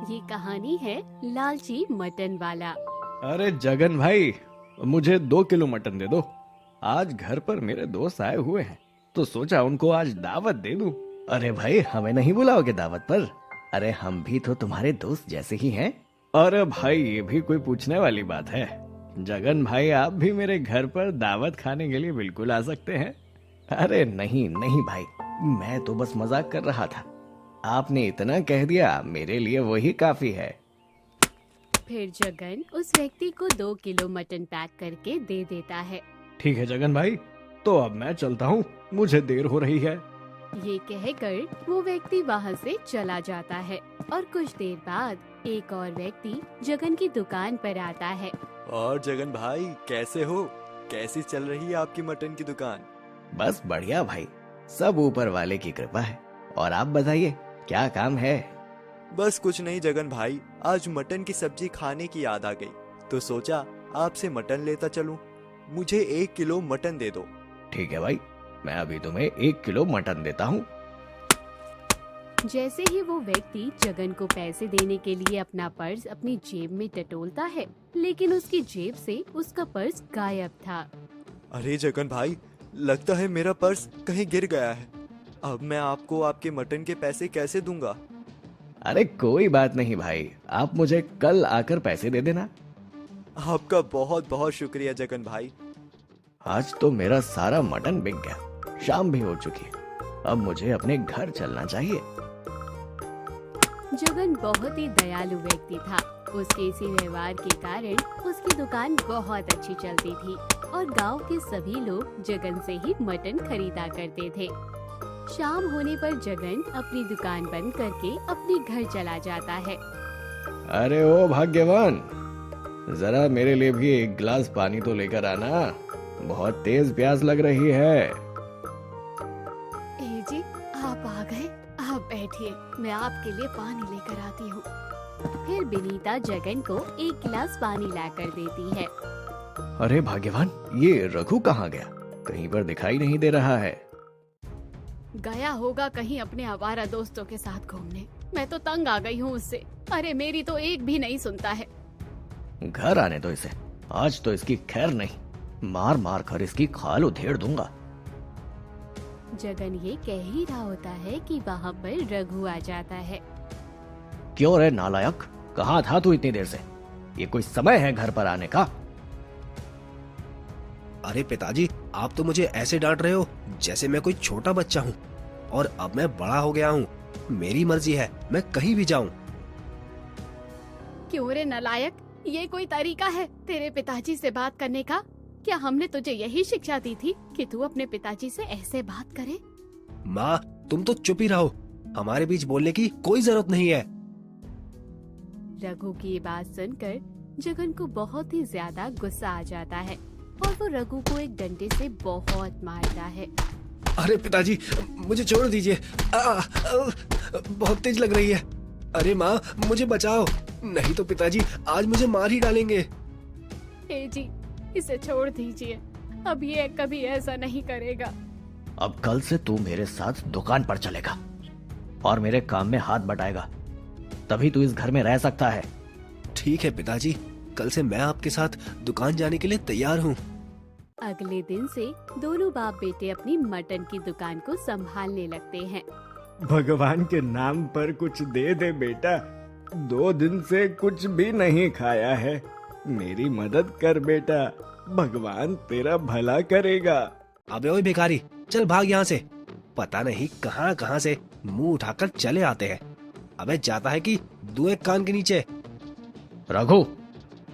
ये कहानी है लालची मटन वाला। अरे जगन भाई, मुझे 2 किलो मटन दे दो। आज घर पर मेरे दोस्त आए हुए हैं तो सोचा उनको आज दावत दे दूं। अरे भाई, हमें नहीं बुलाओगे दावत पर? अरे हम भी तो तुम्हारे दोस्त जैसे ही हैं। अरे भाई, ये भी कोई पूछने वाली बात है? जगन भाई, आप भी मेरे घर पर दावत खाने के लिए बिल्कुल आ सकते हैं। अरे नहीं नहीं भाई, मैं तो बस मजाक कर रहा था। आपने इतना कह दिया, मेरे लिए वही काफी है। फिर जगन उस व्यक्ति को 2 किलो मटन पैक करके दे देता है। ठीक है जगन भाई, तो अब मैं चलता हूँ, मुझे देर हो रही है। ये कहकर वो व्यक्ति वहाँ से चला जाता है और कुछ देर बाद एक और व्यक्ति जगन की दुकान पर आता है। और जगन भाई, कैसे हो? कैसी चल रही है आपकी मटन की दुकान? बस बढ़िया भाई, सब ऊपर वाले की कृपा है। और आप बताइए, क्या काम है? बस कुछ नहीं जगन भाई, आज मटन की सब्जी खाने की याद आ गई तो सोचा आपसे मटन लेता चलूं। मुझे 1 किलो मटन दे दो। ठीक है भाई, मैं अभी तुम्हें 1 किलो मटन देता हूँ। जैसे ही वो व्यक्ति जगन को पैसे देने के लिए अपना पर्स अपनी जेब में टटोलता है, लेकिन उसकी जेब से उसका पर्स गायब था। अरे जगन भाई, लगता है मेरा पर्स कहीं गिर गया है। अब मैं आपको आपके मटन के पैसे कैसे दूंगा? अरे कोई बात नहीं भाई, आप मुझे कल आकर पैसे दे देना। आपका बहुत बहुत शुक्रिया जगन भाई। आज तो मेरा सारा मटन बिक गया, शाम भी हो चुकी है। अब मुझे अपने घर चलना चाहिए। जगन बहुत ही दयालु व्यक्ति था। उसके इसी व्यवहार के कारण उसकी दुकान बहुत अच्छी चलती थी और गांव के सभी लोग जगन से ही मटन खरीदा करते थे। शाम होने पर जगन अपनी दुकान बंद करके अपने घर चला जाता है। अरे ओ भाग्यवान, जरा मेरे लिए भी एक गिलास पानी तो लेकर आना, बहुत तेज प्यास लग रही है। ए जी, आप आ गए। आप बैठिए, मैं आपके लिए पानी लेकर आती हूँ। फिर विनीता जगन को 1 गिलास पानी लाकर देती है। अरे भाग्यवान, ये रघु कहाँ गया? कहीं पर दिखाई नहीं दे रहा है। गया होगा कहीं अपने आवारा दोस्तों के साथ घूमने। मैं तो तंग आ गई हूँ उससे। अरे मेरी तो एक भी नहीं सुनता है। घर आने दो इसे, आज तो इसकी खैर नहीं। मार मार कर इसकी खाल उधेड़ दूंगा। जगन ये कह ही रहा होता है कि वहाँ पर रघु आ जाता है। क्यों रे नालायक, कहाँ था तू इतनी देर से? ये कोई समय है घर पर आने का? अरे पिताजी, आप तो मुझे ऐसे डांट रहे हो जैसे मैं कोई छोटा बच्चा हूँ। और अब मैं बड़ा हो गया हूँ, मेरी मर्जी है, मैं कहीं भी जाऊँ। क्यों रे नालायक, ये कोई तरीका है तेरे पिताजी से बात करने का? क्या हमने तुझे यही शिक्षा दी थी कि तू अपने पिताजी से ऐसे बात करे? माँ, तुम तो चुप ही रहो, हमारे बीच बोलने की कोई जरूरत नहीं है। रघु की ये बात सुनकर जगन को बहुत ही ज्यादा गुस्सा आ जाता है और वो रघु को एक डंडे से बहुत मारता है। अरे पिताजी, मुझे छोड़ दीजिए, बहुत तेज लग रही है। अरे माँ, मुझे बचाओ, नहीं तो पिताजी आज मुझे मार ही डालेंगे। ए जी, इसे छोड़ दीजिए, अब ये कभी ऐसा नहीं करेगा। अब कल से तू मेरे साथ दुकान पर चलेगा और मेरे काम में हाथ बटाएगा, तभी तू इस घर में रह सकता है। ठीक है पिताजी, कल से मैं आपके साथ दुकान जाने के लिए तैयार हूँ। अगले दिन से दोनों बाप बेटे अपनी मटन की दुकान को संभालने लगते हैं। भगवान के नाम पर कुछ दे दे बेटा, 2 दिन से कुछ भी नहीं खाया है। मेरी मदद कर बेटा, भगवान तेरा भला करेगा। अबे ओए भिखारी, चल भाग यहाँ से। पता नहीं कहाँ कहाँ से मुंह उठाकर चले आते हैं। अबे जाता है कि दू एक कान के नीचे। रघु,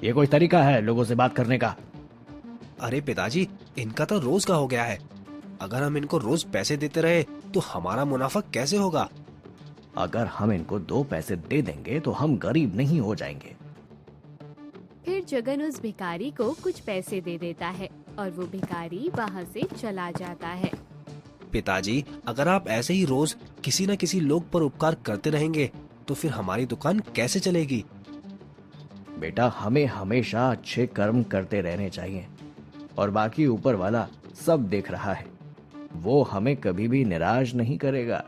ये कोई तरीका है लोगों से बात करने का? अरे पिताजी, इनका तो रोज का हो गया है। अगर हम इनको रोज पैसे देते रहे तो हमारा मुनाफा कैसे होगा? अगर हम इनको 2 पैसे दे देंगे तो हम गरीब नहीं हो जाएंगे। फिर जगन उस भिखारी को कुछ पैसे दे देता है और वो भिखारी वहाँ से चला जाता है। पिताजी, अगर आप ऐसे ही रोज किसी न किसी लोग पर उपकार करते रहेंगे तो फिर हमारी दुकान कैसे चलेगी? बेटा, हमें हमेशा अच्छे कर्म करते रहने चाहिए और बाकी ऊपर वाला सब देख रहा है, वो हमें कभी भी निराश नहीं करेगा।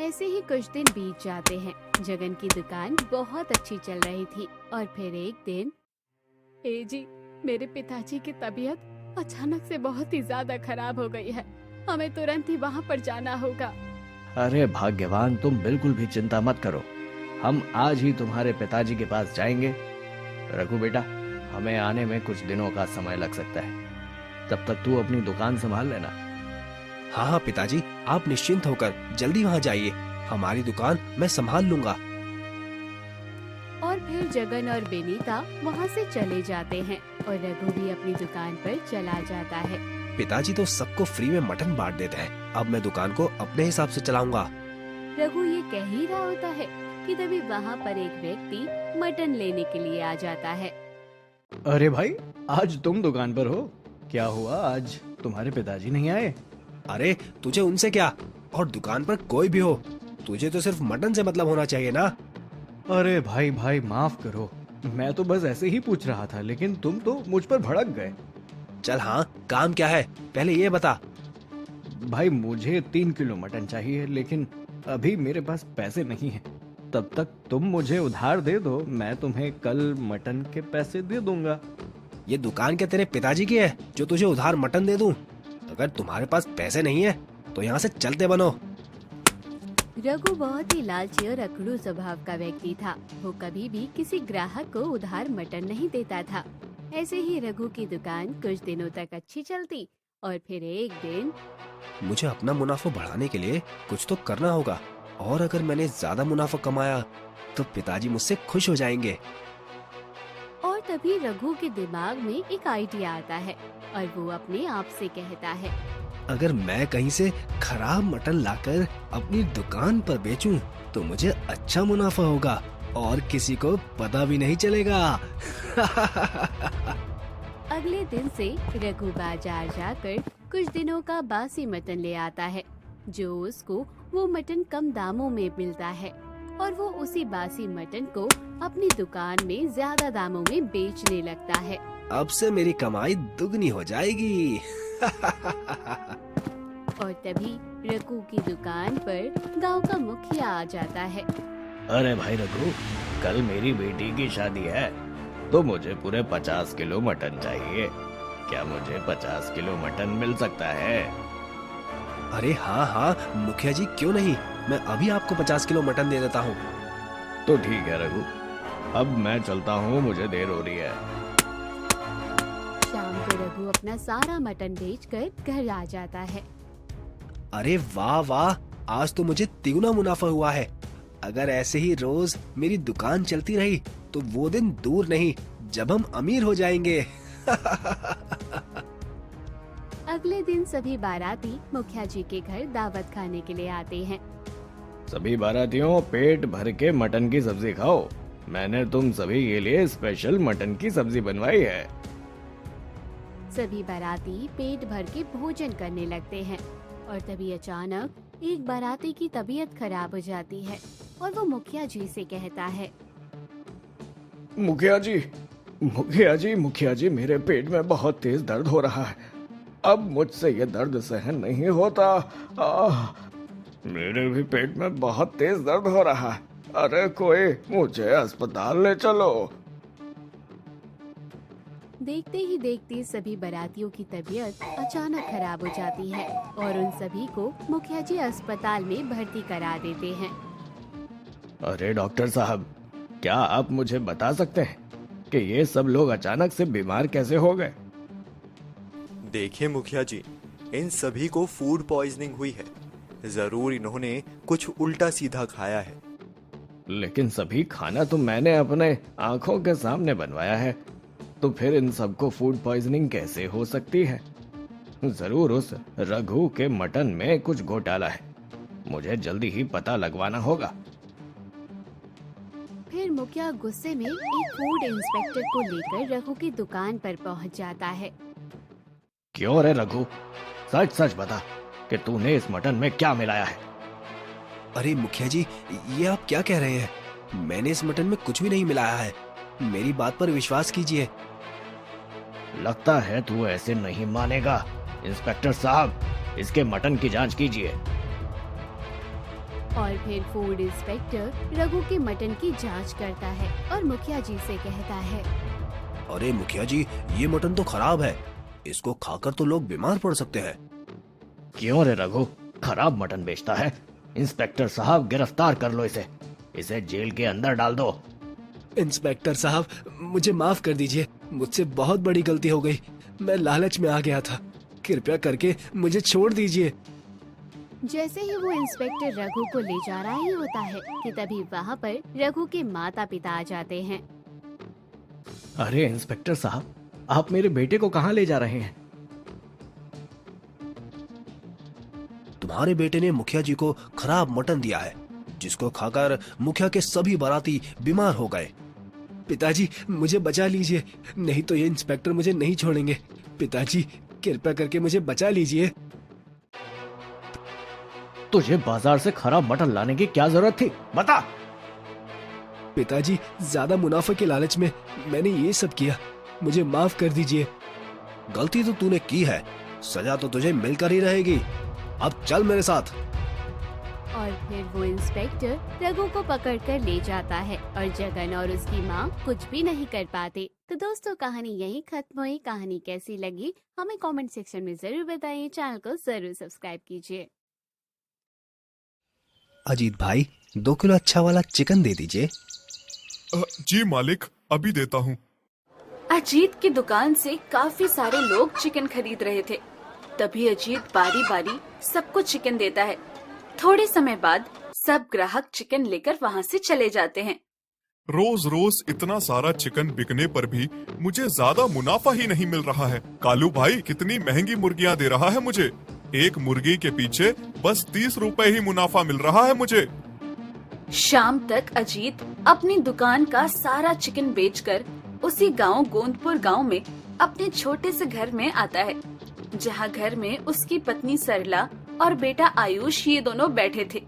ऐसे ही कुछ दिन बीत जाते हैं। जगन की दुकान बहुत अच्छी चल रही थी और फिर एक दिन, ए जी, मेरे पिताजी की तबीयत अचानक से बहुत ही ज्यादा खराब हो गई है। हमें तुरंत ही वहाँ पर जाना होगा। अरे भाग्यवान, तुम बिल्कुल भी चिंता मत करो, हम आज ही तुम्हारे पिताजी के पास जाएंगे। रघु बेटा, हमें आने में कुछ दिनों का समय लग सकता है, तब तक तू अपनी दुकान संभाल लेना। हाँ हाँ पिताजी, आप निश्चिंत होकर जल्दी वहाँ जाइए, हमारी दुकान मैं संभाल लूंगा। और फिर जगन और बेनीता वहाँ से चले जाते हैं और रघु भी अपनी दुकान पर चला जाता है। पिताजी तो सबको फ्री में मटन बांट देते हैं, अब मैं दुकान को अपने हिसाब से चलाऊंगा। रघु ये कह ही रहा होता है कि तभी वहाँ पर एक व्यक्ति मटन लेने के लिए आ जाता है। अरे भाई, आज तुम दुकान पर हो? क्या हुआ, आज तुम्हारे पिताजी नहीं आए? अरे तुझे उनसे क्या, और दुकान पर कोई भी हो, तुझे तो सिर्फ मटन से मतलब होना चाहिए ना। अरे भाई भाई, माफ करो, मैं तो बस ऐसे ही पूछ रहा था, लेकिन तुम तो मुझ पर भड़क गए। चल हाँ, काम क्या है पहले ये बता। भाई मुझे 3 किलो मटन चाहिए, लेकिन अभी मेरे पास पैसे नहीं हैं। तब तक तुम मुझे उधार दे दो, मैं तुम्हें कल मटन के पैसे दे दूंगा। ये दुकान क्या तेरे पिताजी की है जो तुझे उधार मटन दे दूं? अगर तुम्हारे पास पैसे नहीं है तो यहाँ से चलते बनो। रघु बहुत ही लालची और अकड़ू स्वभाव का व्यक्ति था। वो कभी भी किसी ग्राहक को उधार मटन नहीं देता था। ऐसे ही रघु की दुकान कुछ दिनों तक अच्छी चलती और फिर एक दिन, मुझे अपना मुनाफा बढ़ाने के लिए कुछ तो करना होगा, और अगर मैंने ज्यादा मुनाफा कमाया तो पिताजी मुझसे खुश हो जाएंगे। और तभी रघु के दिमाग में एक आइडिया आता है और वो अपने आप से कहता है, अगर मैं कहीं से खराब मटन लाकर अपनी दुकान पर बेचूं तो मुझे अच्छा मुनाफा होगा और किसी को पता भी नहीं चलेगा। अगले दिन से रघु बाजार जाकर कुछ दिनों का बासी मटन ले आता है, जो उसको वो मटन कम दामों में मिलता है और वो उसी बासी मटन को अपनी दुकान में ज्यादा दामों में बेचने लगता है। अब से मेरी कमाई दुगनी हो जाएगी। और तभी रघु की दुकान पर गांव का मुखिया आ जाता है। अरे भाई रघु, कल मेरी बेटी की शादी है, तो मुझे पूरे 50 किलो मटन चाहिए। क्या मुझे 50 किलो मटन मिल सकता है? अरे हाँ हाँ मुखिया जी, क्यों नहीं, मैं अभी आपको 50 किलो मटन दे देता हूँ। तो ठीक है रघु, अब मैं चलता हूँ, मुझे देर हो रही है। शाम को रघु अपना सारा मटन बेचकर घर आ जाता है। अरे वाह वाह, आज तो मुझे तिगुना मुनाफा हुआ है। अगर ऐसे ही रोज मेरी दुकान चलती रही तो वो दिन दूर नहीं जब हम अमीर हो जाएंगे। अगले दिन सभी बाराती मुखिया जी के घर दावत खाने के लिए आते हैं। सभी बारातियों, पेट भर के मटन की सब्जी खाओ। मैंने तुम सभी के लिए स्पेशल मटन की सब्जी बनवाई है। सभी बाराती पेट भर के भोजन करने लगते हैं और तभी अचानक एक बाराती की तबीयत खराब हो जाती है और वो मुखिया जी से कहता है, मुखिया जी, मुखिया जी, मुखिया जी, मेरे पेट में बहुत तेज दर्द हो रहा है। अब मुझसे ये दर्द सहन नहीं होता। मेरे भी पेट में बहुत तेज दर्द हो रहा है। अरे कोई मुझे अस्पताल ले चलो। देखते ही देखते सभी बारातियों की तबीयत अचानक खराब हो जाती है और उन सभी को मुखिया जी अस्पताल में भर्ती करा देते हैं। अरे डॉक्टर साहब, क्या आप मुझे बता सकते हैं कि ये सब लोग अचानक से बीमार कैसे हो गए? देखिए मुखिया जी, इन सभी को फूड पॉइजनिंग हुई है। जरूर इन्होंने कुछ उल्टा सीधा खाया है। लेकिन सभी खाना तो मैंने अपने आंखों के सामने बनवाया है, तो फिर इन सबको फूड पॉइजनिंग कैसे हो सकती है? जरूर उस रघु के मटन में कुछ घोटाला है। मुझे जल्दी ही पता लगवाना होगा। फिर मुखिया गुस्से में एक फूड इंस्पेक्टर को लेकर रघु की दुकान पर पहुंच जाता है। क्यों रे रघु, सच सच बता कि तूने इस मटन में क्या मिलाया है? अरे मुखिया जी, ये आप क्या कह रहे हैं? मैंने इस मटन में कुछ भी नहीं मिलाया है, मेरी बात पर विश्वास कीजिए। लगता है तू ऐसे नहीं मानेगा। इंस्पेक्टर साहब, इसके मटन की जांच कीजिए। और फिर फूड इंस्पेक्टर रघु के मटन की जांच करता है और मुखिया जी से कहता है। अरे मुखिया जी, ये मटन तो खराब है, इसको खाकर तो लोग बीमार पड़ सकते हैं। क्यों रे रघु, खराब मटन बेचता है? इंस्पेक्टर साहब, गिरफ्तार कर लो इसे, इसे जेल के अंदर डाल दो। इंस्पेक्टर साहब, मुझे माफ कर दीजिए, मुझसे बहुत बड़ी गलती हो गई, मैं लालच में आ गया था, कृपया करके मुझे छोड़ दीजिए। जैसे ही वो इंस्पेक्टर रघु को ले जा रहा ही होता है कि तभी वहाँ पर रघु के माता पिता आ जाते हैं। अरे इंस्पेक्टर साहब, आप मेरे बेटे को कहाँ ले जा रहे हैं? तुम्हारे बेटे ने मुखिया जी को खराब मटन दिया है, जिसको खाकर मुखिया के सभी बाराती बीमार हो गए। पिताजी, मुझे बचा लीजिए, नहीं तो ये इंस्पेक्टर मुझे नहीं छोड़ेंगे। पिताजी, कृपया करके मुझे बचा लीजिए। तुझे बाजार से खराब मटन लाने की क्या जरूरत थी, बता। पिताजी, ज्यादा मुनाफे के लालच में मैंने ये सब किया, मुझे माफ कर दीजिए। गलती तो तूने की है, सजा तो तुझे मिलकर ही रहेगी। अब चल मेरे साथ। और फिर वो इंस्पेक्टर रघु को पकड़कर ले जाता है और जगन और उसकी माँ कुछ भी नहीं कर पाते। तो दोस्तों, कहानी यहीं खत्म हुई। कहानी कैसी लगी हमें कमेंट सेक्शन में जरूर बताइए। चैनल को जरूर सब्सक्राइब कीजिए। अजीत भाई, 2 किलो अच्छा वाला चिकन दे दीजिए। जी मालिक, अभी देता हूँ। अजीत की दुकान से काफी सारे लोग चिकन खरीद रहे थे। तभी अजीत बारी बारी सबको चिकन देता है। थोड़े समय बाद सब ग्राहक चिकन लेकर वहाँ से चले जाते हैं। रोज रोज इतना सारा चिकन बिकने पर भी मुझे ज्यादा मुनाफा ही नहीं मिल रहा है। कालू भाई कितनी महंगी मुर्गियाँ दे रहा है मुझे। एक मुर्गी के पीछे बस 30 रुपए ही मुनाफा मिल रहा है मुझे। शाम तक अजीत अपनी दुकान का सारा चिकन बेचकर उसी गांव गोंदपुर गांव में अपने छोटे से घर में आता है, जहां घर में उसकी पत्नी सरला और बेटा आयुष ये दोनों बैठे थे।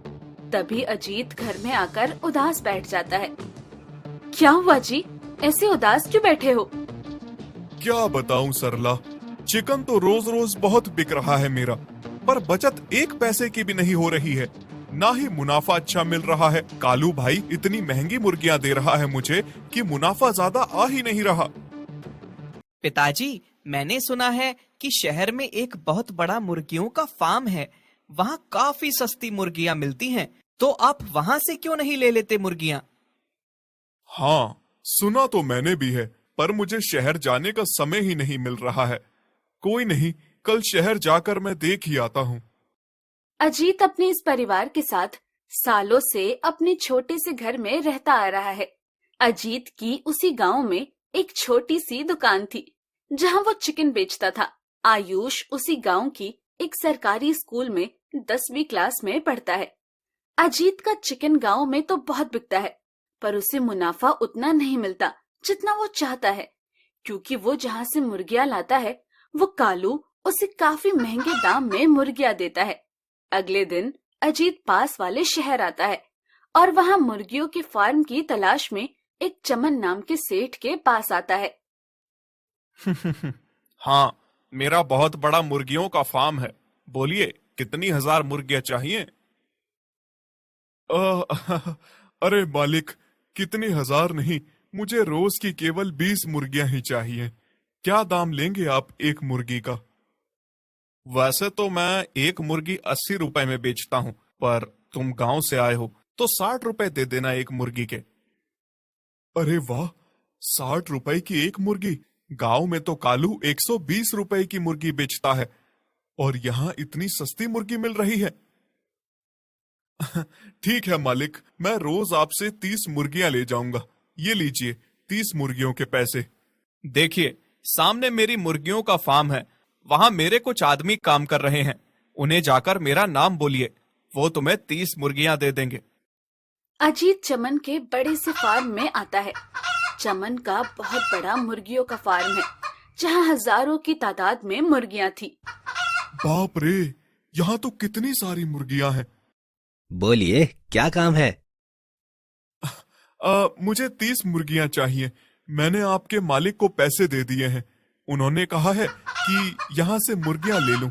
तभी अजीत घर में आकर उदास बैठ जाता है। क्या हुआ जी, ऐसे उदास क्यों बैठे हो? क्या बताऊं सरला, चिकन तो रोज रोज बहुत बिक रहा है मेरा, पर बचत 1 पैसे की भी नहीं हो रही है, ना ही मुनाफा अच्छा मिल रहा है। कालू भाई इतनी महंगी मुर्गियां दे रहा है मुझे कि मुनाफा ज्यादा आ ही नहीं रहा। पिताजी, मैंने सुना है कि शहर में एक बहुत बड़ा मुर्गियों का फार्म है, वहाँ काफी सस्ती मुर्गियाँ मिलती हैं, तो आप वहाँ से क्यों नहीं ले लेते मुर्गियाँ? हाँ, सुना तो मैंने भी है, पर मुझे शहर जाने का समय ही नहीं मिल रहा है। कोई नहीं, कल शहर जाकर मैं देख ही आता हूँ। अजीत अपने इस परिवार के साथ सालों से अपने छोटे से घर में रहता आ रहा है। अजीत की उसी गांव में एक छोटी सी दुकान थी, जहां वो चिकन बेचता था। आयुष उसी गांव की एक सरकारी स्कूल में 10वीं क्लास में पढ़ता है। अजीत का चिकन गांव में तो बहुत बिकता है, पर उसे मुनाफा उतना नहीं मिलता जितना वो चाहता है, क्योंकि वो जहां से मुर्गियां लाता है वो कालू उसे काफी महंगे दाम में मुर्गियां देता है। अगले दिन अजीत पास वाले शहर आता है और वहां मुर्गियों के फार्म की तलाश में एक चमन नाम के सेठ के पास आता है। हाँ, मेरा बहुत बड़ा मुर्गियों का फार्म है, बोलिए कितनी 1000 मुर्गियां चाहिए? अरे मालिक, कितनी 1000 नहीं, मुझे रोज की केवल 20 मुर्गियां ही चाहिए। क्या दाम लेंगे आप एक मुर्गी का? वैसे तो मैं एक मुर्गी 80 रुपए में बेचता हूँ, पर तुम गांव से आए हो तो 60 रुपए दे देना एक मुर्गी के। अरे वाह, 60 रुपए की एक मुर्गी! गांव में तो कालू 120 रुपए की मुर्गी बेचता है, और यहाँ इतनी सस्ती मुर्गी मिल रही है। ठीक है मालिक, मैं रोज आपसे 30 मुर्गियां ले जाऊंगा। ये लीजिए 30 मुर्गियों के पैसे। देखिए, सामने मेरी मुर्गियों का फार्म है, वहाँ मेरे कुछ आदमी काम कर रहे हैं, उन्हें जाकर मेरा नाम बोलिए, वो तुम्हें 30 मुर्गियां दे देंगे। अजीत चमन के बड़े से फार्म में आता है। चमन का बहुत बड़ा मुर्गियों का फार्म है, जहाँ हजारों की तादाद में मुर्गियां थी। बाप रे, यहाँ तो कितनी सारी मुर्गियां हैं। बोलिए, क्या काम है? मुझे 30 मुर्गियां चाहिए। मैंने आपके मालिक को पैसे दे दिए हैं, उन्होंने कहा है कि यहाँ से मुर्गियां ले लूं।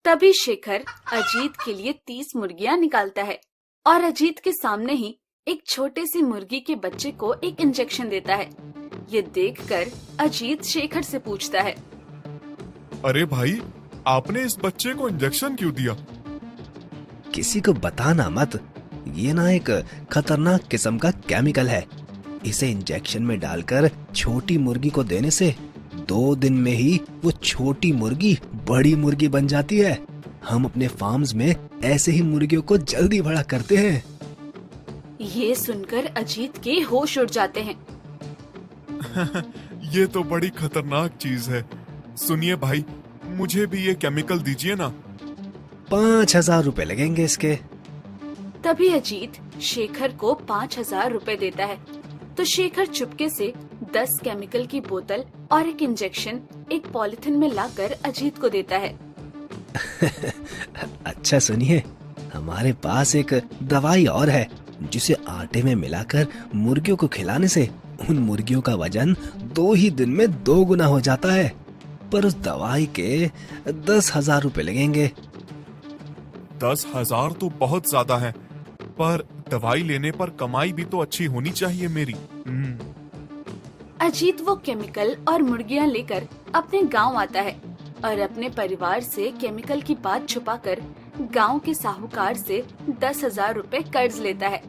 तभी शेखर अजीत के लिए 30 मुर्गियां निकालता है और अजीत के सामने ही एक छोटे सी मुर्गी के बच्चे को एक इंजेक्शन देता है। ये देखकर अजीत शेखर से पूछता है, अरे भाई, आपने इस बच्चे को इंजेक्शन क्यों दिया? किसी को बताना मत, ये ना एक खतरनाक किस्म का केमिकल है। इसे इंजेक्शन में डालकर छोटी मुर्गी को देने से 2 दिन में ही वो छोटी मुर्गी बड़ी मुर्गी बन जाती है। हम अपने फार्म्स में ऐसे ही मुर्गियों को जल्दी बड़ा करते हैं। ये सुनकर अजीत के होश उड़ जाते हैं। ये तो बड़ी खतरनाक चीज है। सुनिए भाई, मुझे भी ये केमिकल दीजिए ना। 5,000 रुपए लगेंगे इसके। तभी अजीत शेखर को 5,000 रुपए देता है। तो शेखर चुपके से 10 केमिकल की बोतल और एक इंजेक्शन एक पॉलिथिन में लाकर अजीत को देता है। अच्छा सुनिए, हमारे पास एक दवाई और है जिसे आटे में मिलाकर मुर्गियों को खिलाने से उन मुर्गियों का वजन 2 ही दिन में 2 गुना हो जाता है। पर उस दवाई के 10,000 रुपए लगेंगे। 10,000 तो बहुत ज्यादा है, पर दवाई लेने पर कमाई भी तो अच्छी होनी चाहिए मेरी। अजीत वो केमिकल और मुर्गियां लेकर अपने गांव आता है और अपने परिवार से केमिकल की बात छुपाकर गांव के साहूकार से 10,000 रुपए कर्ज लेता है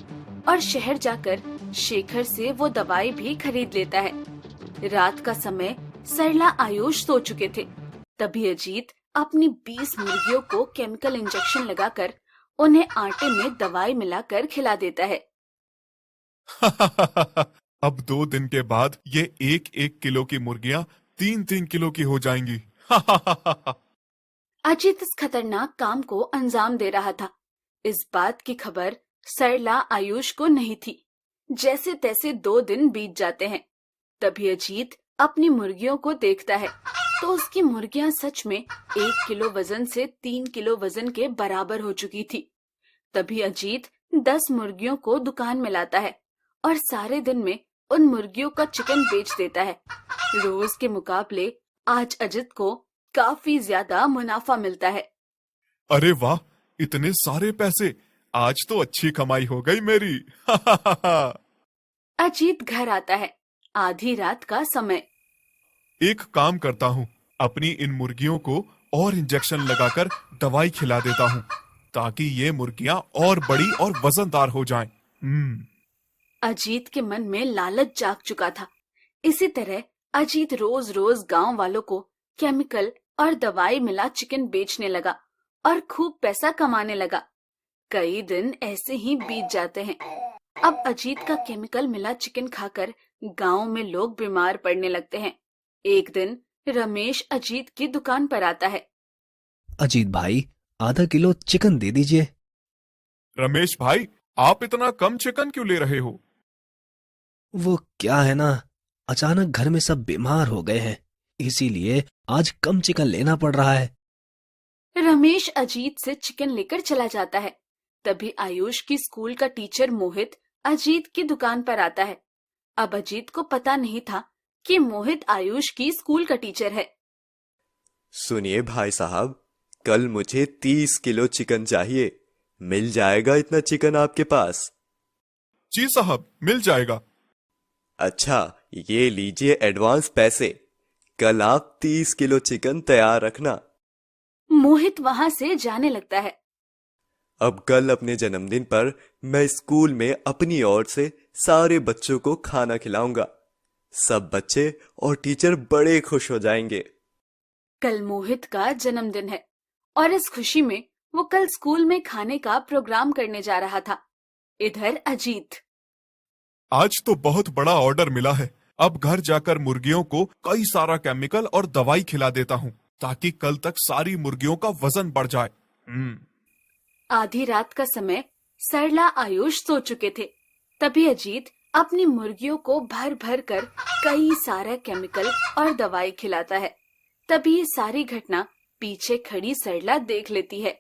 और शहर जाकर शेखर से वो दवाई भी खरीद लेता है। रात का समय सरला आयुष सो चुके थे। तभी अजीत अपनी 20 मुर्गियों को केमिकल इंजेक्शन लगाकर उन्हें आटे में दवाई मिलाकर खिला देता है। अब 2 दिन के बाद ये 1-1 किलो की मुर्गियां 3-3 किलो की हो जाएंगी। अजीत इस खतरनाक काम को अंजाम दे रहा था। इस बात की खबर सरला आयुष को नहीं थी। जैसे तैसे 2 दिन बीत जाते हैं। तभी अजीत अपनी मुर्गियों को देखता है तो उसकी मुर्गियां सच में 1 किलो वजन से 3 किलो वजन के बराबर हो चुकी थी। तभी अजीत 10 मुर्गियों को दुकान में लाता है और सारे दिन में उन मुर्गियों का चिकन बेच देता है। रोज के मुकाबले आज अजीत को काफी ज्यादा मुनाफा मिलता है। अरे वाह, इतने सारे पैसे! आज तो अच्छी कमाई हो गई मेरी। अजीत घर आता है। आधी रात का समय। एक काम करता हूँ, अपनी इन मुर्गियों को और इंजेक्शन लगाकर दवाई खिला देता हूँ ताकि ये मुर्गियां और बड़ी और वजनदार हो जाएं। अजीत के मन में लालच जाग चुका था। इसी तरह अजीत रोज रोज गांव वालों को केमिकल और दवाई मिला चिकन बेचने लगा और खूब पैसा कमाने लगा। कई दिन ऐसे ही बीत जाते हैं। अब अजीत का केमिकल मिला चिकन खाकर गांव में लोग बीमार पड़ने लगते हैं। एक दिन रमेश अजीत की दुकान पर आता है। अजीत भाई, आधा किलो चिकन दे दीजिए। रमेश भाई, आप इतना कम चिकन क्यों ले रहे हो? वो क्या है ना, अचानक घर में सब बीमार हो गए हैं, इसीलिए आज कम चिकन लेना पड़ रहा है। रमेश अजीत से चिकन लेकर चला जाता है। तभी आयुष की स्कूल का टीचर मोहित अजीत की दुकान पर आता है। अब अजीत को पता नहीं था कि मोहित आयुष की स्कूल का टीचर है। सुनिए भाई साहब, कल मुझे 30 किलो चिकन चाहिए। मिल जाएगा इतना चिकन आपके पास? जी साहब, मिल जाएगा। अच्छा, ये लीजिए एडवांस पैसे। कल आप 30 किलो चिकन तैयार रखना। मोहित वहां से जाने लगता है। अब कल अपने जन्मदिन पर मैं स्कूल में अपनी ओर से सारे बच्चों को खाना खिलाऊंगा। सब बच्चे और टीचर बड़े खुश हो जाएंगे। कल मोहित का जन्मदिन है और इस खुशी में वो कल स्कूल में खाने का प्रोग्राम करने जा रहा था। इधर अजीत। आज तो बहुत बड़ा ऑर्डर मिला है। अब घर जाकर मुर्गियों को कई सारा केमिकल और दवाई खिला देता हूँ ताकि कल तक सारी मुर्गियों का वजन बढ़ जाए। आधी रात का समय सरला आयुष सो चुके थे। तभी अजीत अपनी मुर्गियों को भर भर कर कई सारा केमिकल और दवाई खिलाता है। तभी ये सारी घटना पीछे खड़ी सरला देख लेती है।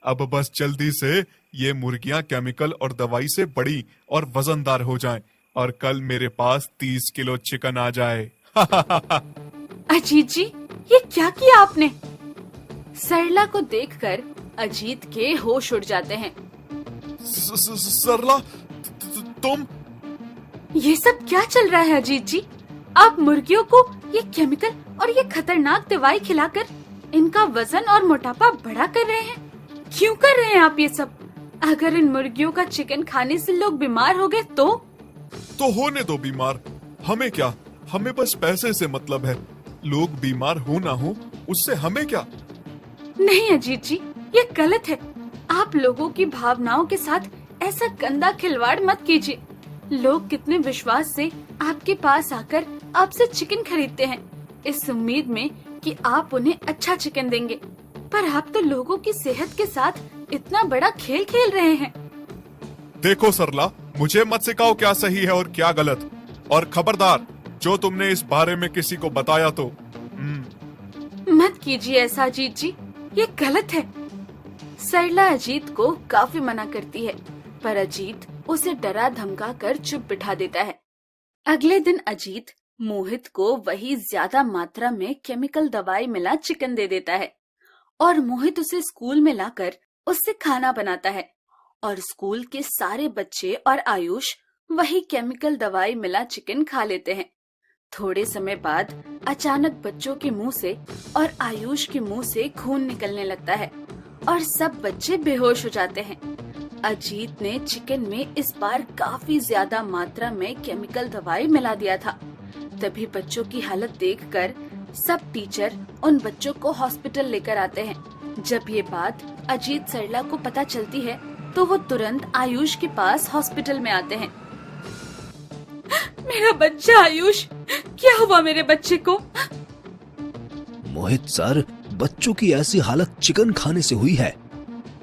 अब बस जल्दी से ये मुर्गियां केमिकल और दवाई से बड़ी और वजनदार हो जाएं और कल मेरे पास 30 किलो चिकन आ जाए। अजीत जी, ये क्या किया आपने? सरला को देखकर अजीत के होश उड़ जाते हैं। सरला, तुम? ये सब क्या चल रहा है अजीत जी? आप मुर्गियों को ये केमिकल और ये खतरनाक दवाई खिलाकर इनका वजन और मोटापा बढ़ा कर रहे हैं। क्यों कर रहे हैं आप ये सब? अगर इन मुर्गियों का चिकन खाने से लोग बीमार हो गए तो होने दो बीमार, हमें क्या, हमें बस पैसे से मतलब है। लोग बीमार हो ना हो उससे हमें क्या। नहीं अजीत जी, ये गलत है। आप लोगों की भावनाओं के साथ ऐसा गंदा खिलवाड़ मत कीजिए। लोग कितने विश्वास से आपके पास आकर आपसे चिकन खरीदते हैं, इस उम्मीद में कि आप उन्हें अच्छा चिकन देंगे, पर आप तो लोगों की सेहत के साथ इतना बड़ा खेल खेल रहे हैं। देखो सरला, मुझे मत सिखाओ क्या सही है और क्या गलत, और खबरदार जो तुमने इस बारे में किसी को बताया तो। मत कीजिए ऐसा अजीत जी, ये गलत है। सरला अजीत को काफी मना करती है, पर अजीत उसे डरा धमका कर चुप बिठा देता है। अगले दिन अजीत मोहित को वही ज्यादा मात्रा में केमिकल दवाई मिला चिकन दे देता है और मोहित उसे स्कूल में लाकर उससे खाना बनाता है और स्कूल के सारे बच्चे और आयुष वही केमिकल दवाई मिला चिकन खा लेते हैं। थोड़े समय बाद अचानक बच्चों के मुंह से और आयुष के मुंह से खून निकलने लगता है और सब बच्चे बेहोश हो जाते हैं। अजीत ने चिकन में इस बार काफी ज्यादा मात्रा में केमिकल दवाई मिला दिया था। तभी बच्चों की हालत देखकर सब टीचर उन बच्चों को हॉस्पिटल लेकर आते हैं। जब ये बात अजीत सरला को पता चलती है तो वो तुरंत आयुष के पास हॉस्पिटल में आते हैं। मेरा बच्चा आयुष, क्या हुआ मेरे बच्चे को? मोहित सर, बच्चों की ऐसी हालत चिकन खाने से हुई है।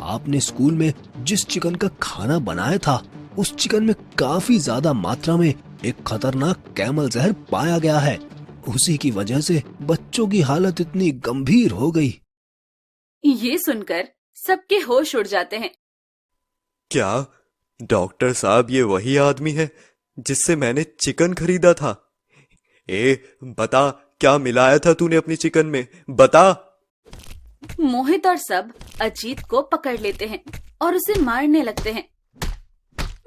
आपने स्कूल में जिस चिकन का खाना बनाया था उस चिकन में काफी ज्यादा मात्रा में एक खतरनाक कैमल जहर पाया गया है। उसी की वजह से बच्चों की हालत इतनी गंभीर हो गई। ये सुनकर सबके होश उड़ जाते हैं। क्या डॉक्टर साहब ये वही आदमी है जिससे मैंने चिकन खरीदा था? बता, क्या मिलाया था तूने अपनी चिकन में, बता। मोहित और सब अजीत को पकड़ लेते हैं और उसे मारने लगते हैं।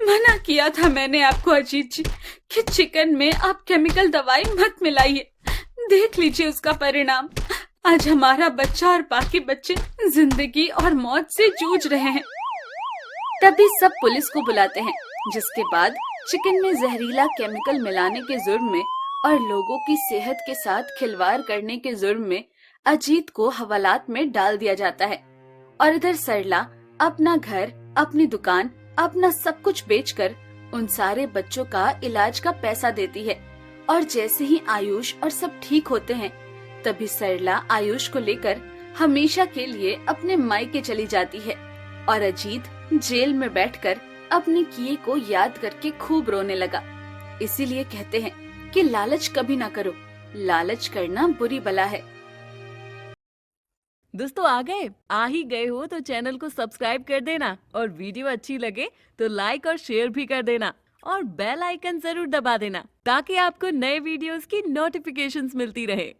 मना किया था मैंने आपको अजीत जी कि चिकन में आप केमिकल दवाई मत मिलाइए। देख लीजिए उसका परिणाम। आज हमारा बच्चा और बाकी बच्चे जिंदगी और मौत से जूझ रहे हैं। तभी सब पुलिस को बुलाते हैं, जिसके बाद चिकन में जहरीला केमिकल मिलाने के जुर्म में और लोगों की सेहत के साथ खिलवाड़ करने के जुर्म में अजीत को हवालात में डाल दिया जाता है। और इधर सरला अपना घर, अपनी दुकान, अपना सब कुछ बेचकर उन सारे बच्चों का इलाज का पैसा देती है। और जैसे ही आयुष और सब ठीक होते हैं, तभी सरला आयुष को लेकर हमेशा के लिए अपने मायके चली जाती है और अजीत जेल में बैठकर अपने किए को याद करके खूब रोने लगा। इसीलिए कहते हैं कि लालच कभी ना करो, लालच करना बुरी बला है। दोस्तों आ ही गए हो तो चैनल को सब्सक्राइब कर देना और वीडियो अच्छी लगे तो लाइक और शेयर भी कर देना और बेल आइकन जरूर दबा देना ताकि आपको नए वीडियोस की नोटिफिकेशंस मिलती रहे।